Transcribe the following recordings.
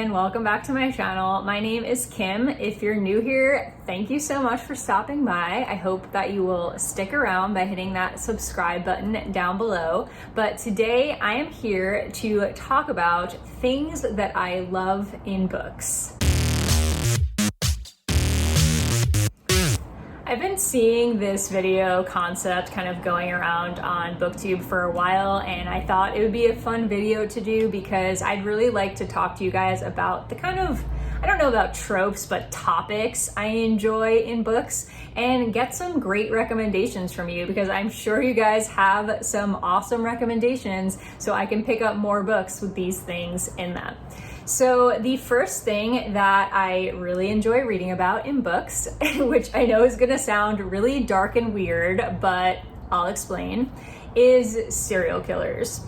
and welcome back to my channel. My name is Kim. If you're new here, thank you so much for stopping by. I hope that you will stick around by hitting that subscribe button down below. But today I am here to talk about things that I love in books. I've been seeing this video concept kind of going around on BookTube for a while, and I thought it would be a fun video to do because I'd really like to talk to you guys about the kind of, I don't know about tropes, but topics I enjoy in books and get some great recommendations from you because I'm sure you guys have some awesome recommendations so I can pick up more books with these things in them. So the first thing that I really enjoy reading about in books, which I know is gonna sound really dark and weird, but I'll explain, is serial killers.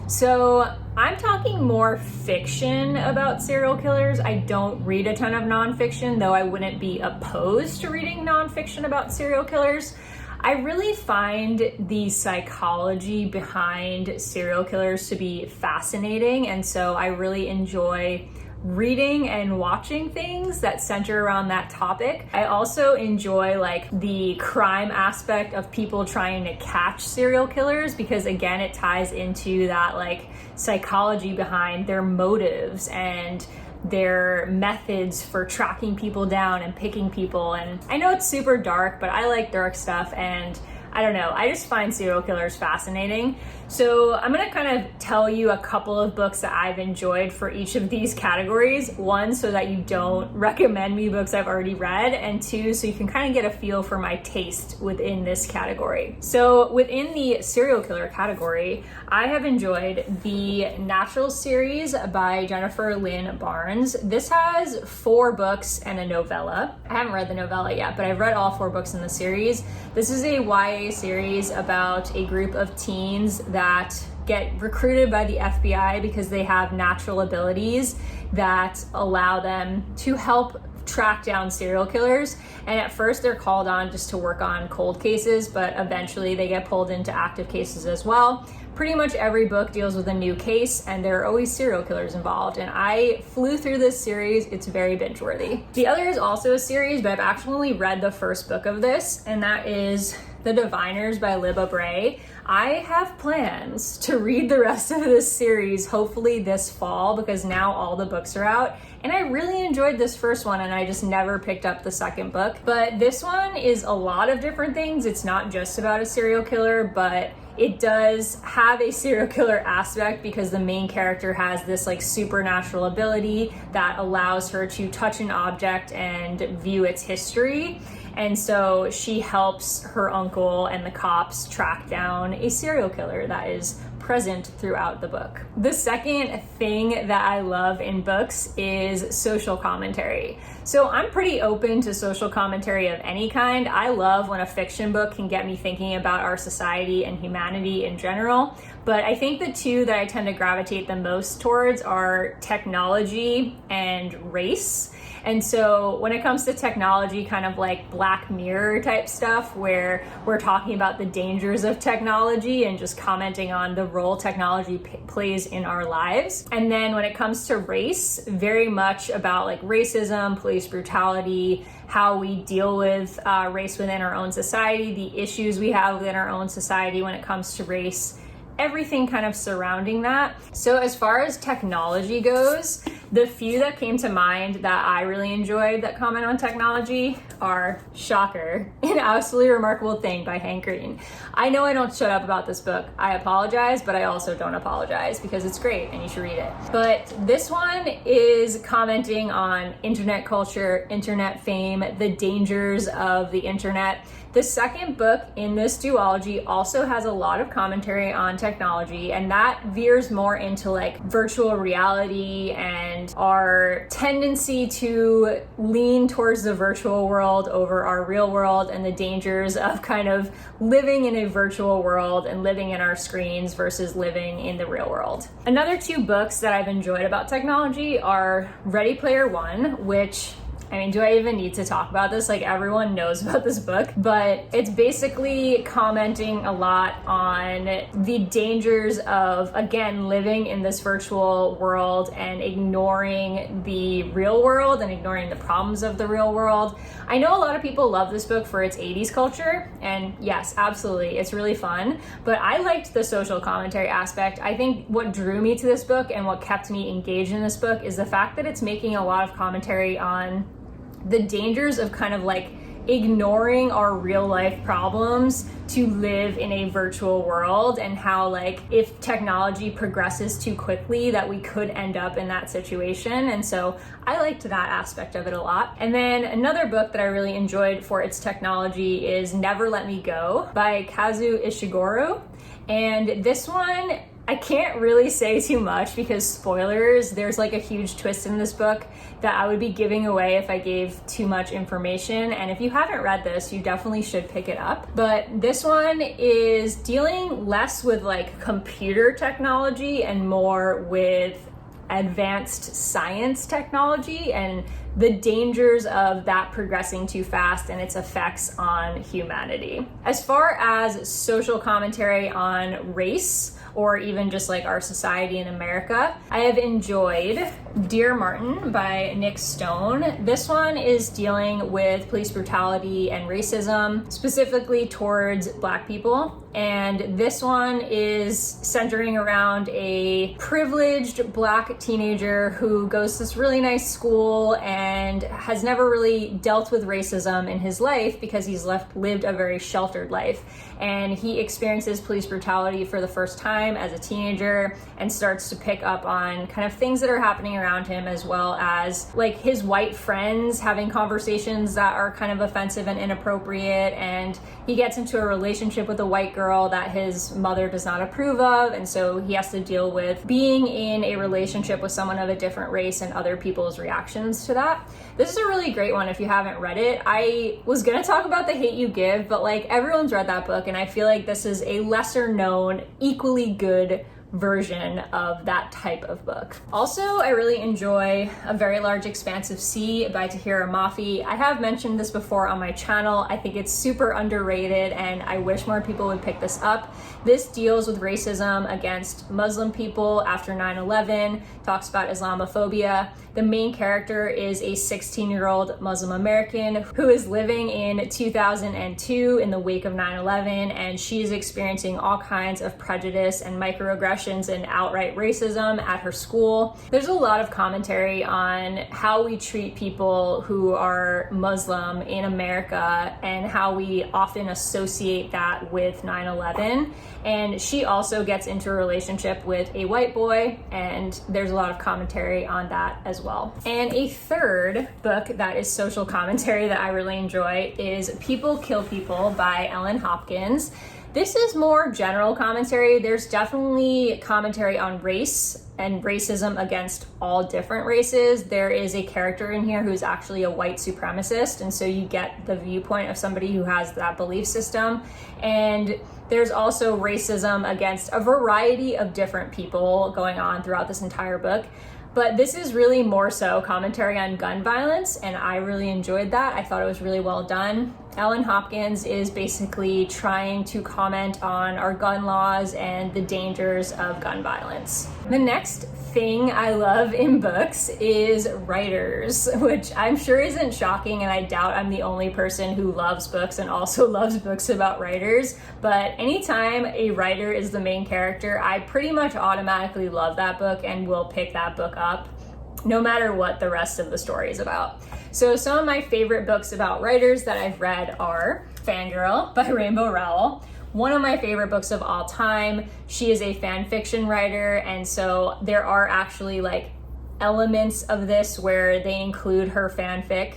So I'm talking more fiction about serial killers. I don't read a ton of nonfiction, though I wouldn't be opposed to reading nonfiction about serial killers. I really find the psychology behind serial killers to be fascinating, and so I really enjoy reading and watching things that center around that topic. I also enjoy like the crime aspect of people trying to catch serial killers because again, it ties into that like psychology behind their motives and their methods for tracking people down and picking people. And I know it's super dark, but I like dark stuff, and I don't know, I just find serial killers fascinating. So I'm gonna kind of tell you a couple of books that I've enjoyed for each of these categories. One, so that you don't recommend me books I've already read, and two, so you can kind of get a feel for my taste within this category. So within the serial killer category, I have enjoyed the Natural series by Jennifer Lynn Barnes. This has 4 books and a novella. I haven't read the novella yet, but I've read all 4 books in the series. This is a YA series about a group of teens that get recruited by the FBI because they have natural abilities that allow them to help track down serial killers. And at first they're called on just to work on cold cases, but eventually they get pulled into active cases as well. Pretty much every book deals with a new case, and there are always serial killers involved. And I flew through this series. It's very binge worthy. The other is also a series, but I've actually only read the first book of this, and that is The Diviners by Libba Bray. I have plans to read the rest of this series, hopefully this fall, because now all the books are out. And I really enjoyed this first one, and I just never picked up the second book. But this one is a lot of different things. It's not just about a serial killer, but it does have a serial killer aspect because the main character has this like supernatural ability that allows her to touch an object and view its history. And so she helps her uncle and the cops track down a serial killer that is present throughout the book. The second thing that I love in books is social commentary. So I'm pretty open to social commentary of any kind. I love when a fiction book can get me thinking about our society and humanity in general. But I think the two that I tend to gravitate the most towards are technology and race. And so when it comes to technology, kind of like Black Mirror type stuff, where we're talking about the dangers of technology and just commenting on the role technology plays in our lives. And then when it comes to race, very much about like racism, police brutality, how we deal with race within our own society, the issues we have within our own society when it comes to race, everything kind of surrounding that. So as far as technology goes, the few that came to mind that I really enjoyed that comment on technology are, shocker, An Absolutely Remarkable Thing by Hank Green. I know I don't shut up about this book. I apologize, but I also don't apologize because it's great and you should read it. But this one is commenting on internet culture, internet fame, the dangers of the internet. The second book in this duology also has a lot of commentary on technology, and that veers more into like virtual reality and our tendency to lean towards the virtual world over our real world and the dangers of kind of living in a virtual world and living in our screens versus living in the real world. Another 2 books that I've enjoyed about technology are Ready Player One, which I mean, do I even need to talk about this? Like, everyone knows about this book, but it's basically commenting a lot on the dangers of, again, living in this virtual world and ignoring the real world and ignoring the problems of the real world. I know a lot of people love this book for its 80s culture, and yes, absolutely, it's really fun, but I liked the social commentary aspect. I think what drew me to this book and what kept me engaged in this book is the fact that it's making a lot of commentary on the dangers of kind of like ignoring our real life problems to live in a virtual world, and how like if technology progresses too quickly that we could end up in that situation. And so I liked that aspect of it a lot. And then another book that I really enjoyed for its technology is Never Let Me Go by Kazuo Ishiguro. And this one, I can't really say too much because spoilers, there's like a huge twist in this book that I would be giving away if I gave too much information. And if you haven't read this, you definitely should pick it up. But this one is dealing less with like computer technology and more with advanced science technology and the dangers of that progressing too fast and its effects on humanity. As far as social commentary on race, or even just like our society in America, I have enjoyed Dear Martin by Nick Stone. This one is dealing with police brutality and racism, specifically towards Black people. And this one is centering around a privileged Black teenager who goes to this really nice school and has never really dealt with racism in his life because he's lived a very sheltered life. And he experiences police brutality for the first time as a teenager and starts to pick up on kind of things that are happening around him, as well as like his white friends having conversations that are kind of offensive and inappropriate. And he gets into a relationship with a white girl that his mother does not approve of. And so he has to deal with being in a relationship with someone of a different race and other people's reactions to that. This is a really great one if you haven't read it. I was gonna talk about The Hate U Give, but like everyone's read that book, and I feel like this is a lesser known, equally good version of that type of book. Also, I really enjoy A Very Large Expanse of Sea by Tahereh Mafi. I have mentioned this before on my channel. I think it's super underrated and I wish more people would pick this up. This deals with racism against Muslim people after 9/11, talks about Islamophobia. The main character is a 16-year-old Muslim American who is living in 2002 in the wake of 9/11, and she's experiencing all kinds of prejudice and microaggressions and outright racism at her school. There's a lot of commentary on how we treat people who are Muslim in America and how we often associate that with 9/11. And she also gets into a relationship with a white boy, and there's a lot of commentary on that as well. And a third book that is social commentary that I really enjoy is People Kill People by Ellen Hopkins. This is more general commentary. There's definitely commentary on race and racism against all different races. There is a character in here who's actually a white supremacist, and so you get the viewpoint of somebody who has that belief system. And there's also racism against a variety of different people going on throughout this entire book. But this is really more so commentary on gun violence, and I really enjoyed that. I thought it was really well done. Ellen Hopkins is basically trying to comment on our gun laws and the dangers of gun violence. The next thing I love in books is writers, which I'm sure isn't shocking, and I doubt I'm the only person who loves books and also loves books about writers. But anytime a writer is the main character, I pretty much automatically love that book and will pick that book up no matter what the rest of the story is about. So some of my favorite books about writers that I've read are Fangirl by Rainbow Rowell. One of my favorite books of all time. She is a fan fiction writer, and so there are actually like elements of this where they include her fanfic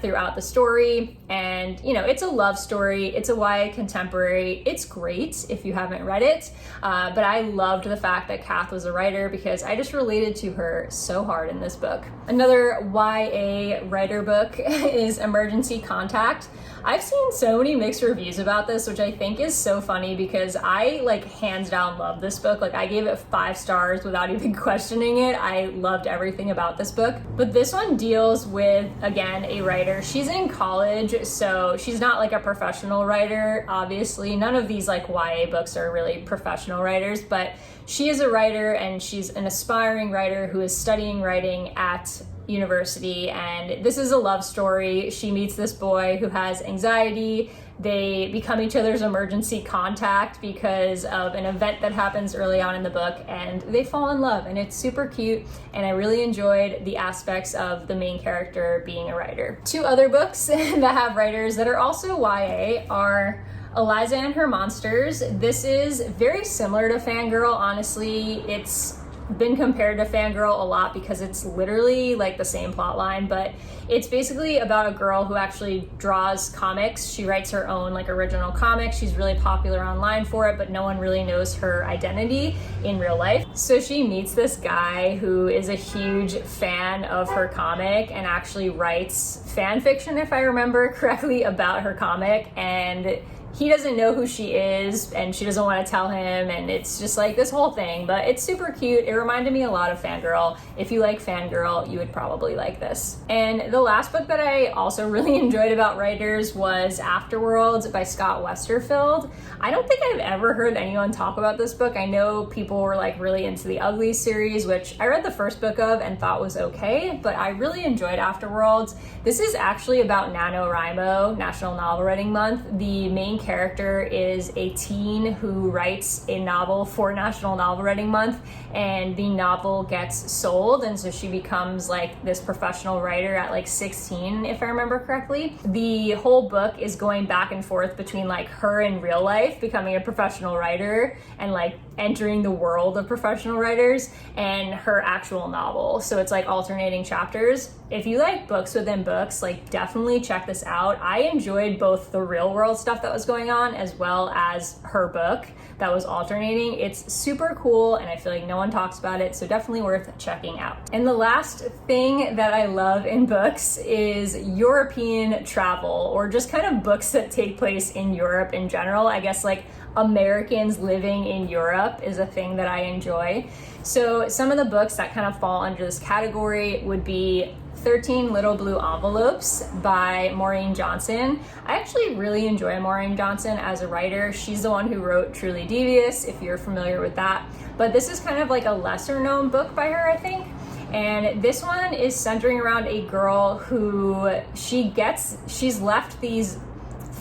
throughout the story. And you know, it's a love story, it's a YA contemporary, it's great if you haven't read it, but I loved the fact that Kath was a writer because I just related to her so hard in this book. Another YA writer book is Emergency Contact I've seen so many mixed reviews about this, which I think is so funny because I like hands down love this book. Like I gave it 5 stars without even questioning it. I loved everything about this book. But this one deals with, again, a writer. She's in college, so she's not like a professional writer. Obviously, none of these like YA books are really professional writers, but she is a writer and she's an aspiring writer who is studying writing at university, and this is a love story. She meets this boy who has anxiety. They become each other's emergency contact because of an event that happens early on in the book, and they fall in love, and it's super cute, and I really enjoyed the aspects of the main character being a writer. 2 other books that have writers that are also YA are Eliza and Her Monsters. This is very similar to Fangirl. Honestly, it's been compared to Fangirl a lot because it's literally like the same plot line, but it's basically about a girl who actually draws comics. She writes her own like original comics. She's really popular online for it, but no one really knows her identity in real life. So she meets this guy who is a huge fan of her comic and actually writes fan fiction, if I remember correctly, about her comic, and he doesn't know who she is and she doesn't want to tell him, and it's just like this whole thing, but it's super cute. It reminded me a lot of Fangirl. If you like Fangirl, you would probably like this. And the last book that I also really enjoyed about writers was Afterworlds by Scott Westerfeld. I don't think I've ever heard anyone talk about this book. I know people were like really into the Ugly series, which I read the first book of and thought was okay, but I really enjoyed Afterworlds. This is actually about NaNoWriMo, National Novel Writing Month. The main character is a teen who writes a novel for National Novel Writing Month, and the novel gets sold, and so she becomes like this professional writer at like 16, if I remember correctly. The whole book is going back and forth between like her in real life becoming a professional writer and like entering the world of professional writers, and her actual novel. So it's like alternating chapters. If you like books within books, like definitely check this out. I enjoyed both the real world stuff that was going on as well as her book that was alternating. It's super cool and I feel like no one talks about it, so definitely worth checking out. And the last thing that I love in books is European travel, or just kind of books that take place in Europe in general. I guess like Americans living in Europe is a thing that I enjoy. So some of the books that kind of fall under this category would be 13 Little Blue Envelopes by Maureen Johnson. I actually really enjoy Maureen Johnson as a writer. She's the one who wrote Truly Devious, if you're familiar with that. But this is kind of like a lesser known book by her, I think. And this one is centering around a girl who she's left these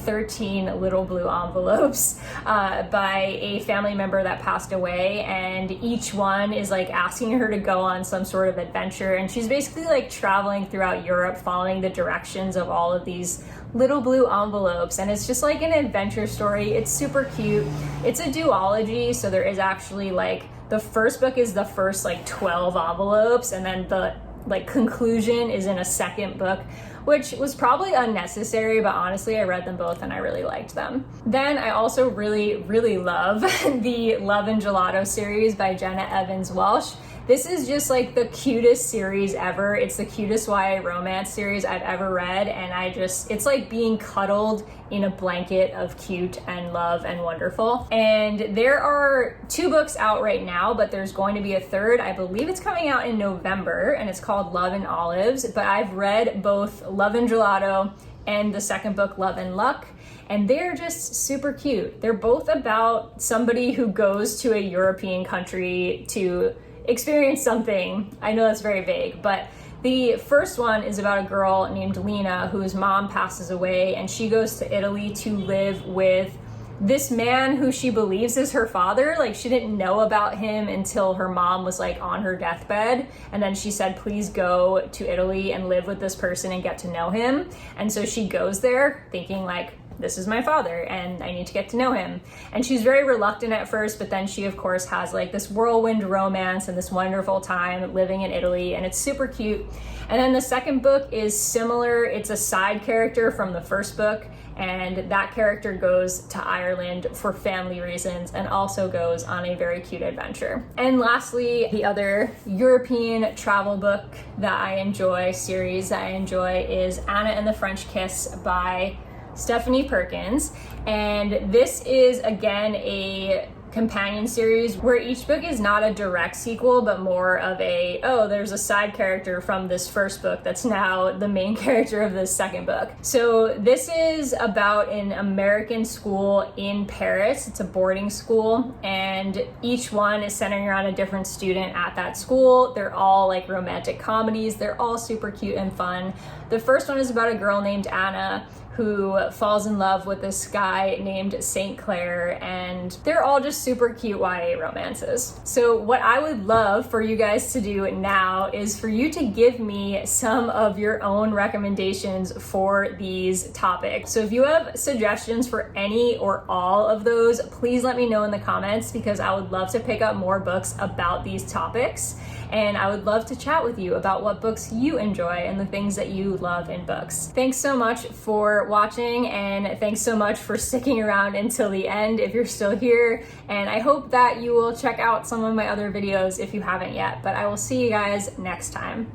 13 little blue envelopes by a family member that passed away, and each one is like asking her to go on some sort of adventure, and she's basically like traveling throughout Europe following the directions of all of these little blue envelopes, and it's just like an adventure story. It's super cute. It's a duology, so there is actually like the first book is the first like 12 envelopes, and then the like conclusion is in a second book, which was probably unnecessary, but honestly I read them both and I really liked them. Then I also really love the Love and Gelato series by Jenna Evans Welsh. This is just like the cutest series ever. It's the cutest YA romance series I've ever read, and it's like being cuddled in a blanket of cute and love and wonderful. And there are 2 books out right now, but there's going to be a third. I believe it's coming out in November, and it's called Love and Olives, but I've read both Love and Gelato and the second book, Love and Luck, and they're just super cute. They're both about somebody who goes to a European country to experience something. I know that's very vague, but the first one is about a girl named Lena whose mom passes away, and she goes to Italy to live with this man who she believes is her father. Like, she didn't know about him until her mom was like on her deathbed, and then she said, please go to Italy and live with this person and get to know him. And so she goes there thinking like, this is my father and I need to get to know him. And she's very reluctant at first, but then she of course has like this whirlwind romance and this wonderful time living in Italy, and it's super cute. And then the second book is similar. It's a side character from the first book, and that character goes to Ireland for family reasons and also goes on a very cute adventure. And lastly, the other European travel book that I enjoy, series that I enjoy, is Anna and the French Kiss by Stephanie Perkins. And this is, again, a companion series where each book is not a direct sequel, but more of a, oh, there's a side character from this first book that's now the main character of this second book. So this is about an American school in Paris. It's a boarding school, and each one is centering around a different student at that school. They're all like romantic comedies. They're all super cute and fun. The first one is about a girl named Anna who falls in love with this guy named St. Clair, and they're all just super cute YA romances. So what I would love for you guys to do now is for you to give me some of your own recommendations for these topics. So if you have suggestions for any or all of those, please let me know in the comments, because I would love to pick up more books about these topics. And I would love to chat with you about what books you enjoy and the things that you love in books. Thanks so much for watching, and thanks so much for sticking around until the end if you're still here. And I hope that you will check out some of my other videos if you haven't yet, but I will see you guys next time.